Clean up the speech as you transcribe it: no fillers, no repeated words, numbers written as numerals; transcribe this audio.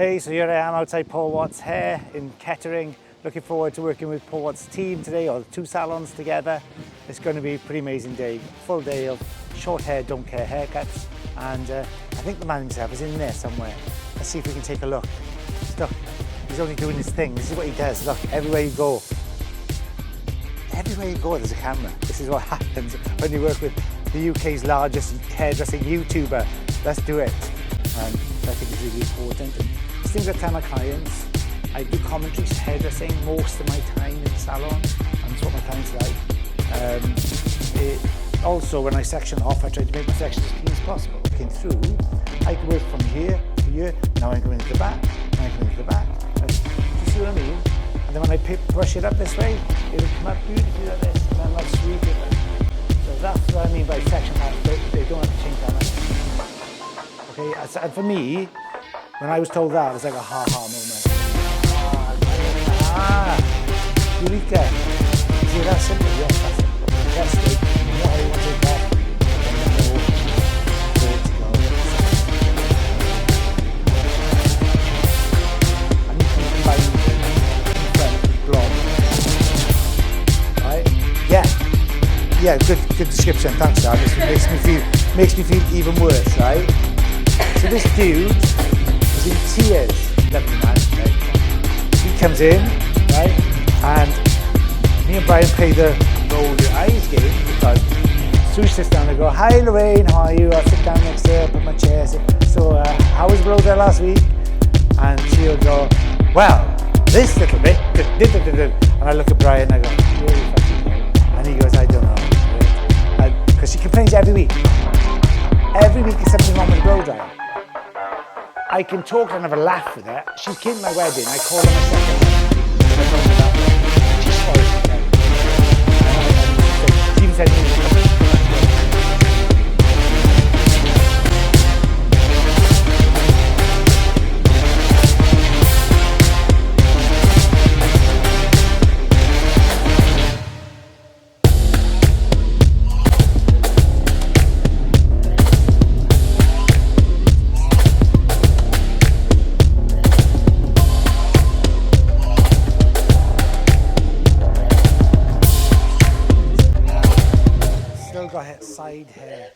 Hey, so here I am outside Paul Watts Hair in Kettering. Looking forward to working with Paul Watts' team today, or the two salons together. It's going to be a pretty amazing day. Full day of short hair, don't care haircuts. And I think the man himself is in there somewhere. Let's see if we can take a look. Look, he's only doing his thing. This is what he does. Look, everywhere you go, there's a camera. This is what happens when you work with the UK's largest hairdressing YouTuber. Let's do it. I think it's really important. And these things I tell my clients. I do commentaries, hairdressing most of my time in the salon, and it's what my clients like. Also, when I section off, I try to make my section as clean as possible. Looking through, I can work from here to here. Now I come into the back, now I come into the back. Do you see what I mean? And then when I brush it up this way, it'll come up beautifully like this, and then I'll sweep it. So that's what I mean by section off. They don't have to change that much. Okay, and for me, when I was told that, it was like a ha-ha moment. Eureka! See, that's simple, yes, that's simple. That's good. You know how you want to take that. Vertical. And you can combine front, blob. Right? Yeah, good description, thanks, Dad. This makes me feel even worse, right? So this dude is in tears. Lovely man, right? He comes in, right? And me and Brian play the roll your eyes game because Sue sits down and I go, "Hi Lorraine, how are you?" I'll sit down next to her, put my chair. So how was Rhoda last week? And she'll go, "Well, this little bit." And I look at Brian and I go, "Really fucking know." And he goes, "I don't know." Because she complains every week. Every week there's something wrong with the blow dryer. I can talk and have a laugh with her. She came to my wedding. I called her my second wife. She's sorry to tell me. She even said, got side hair.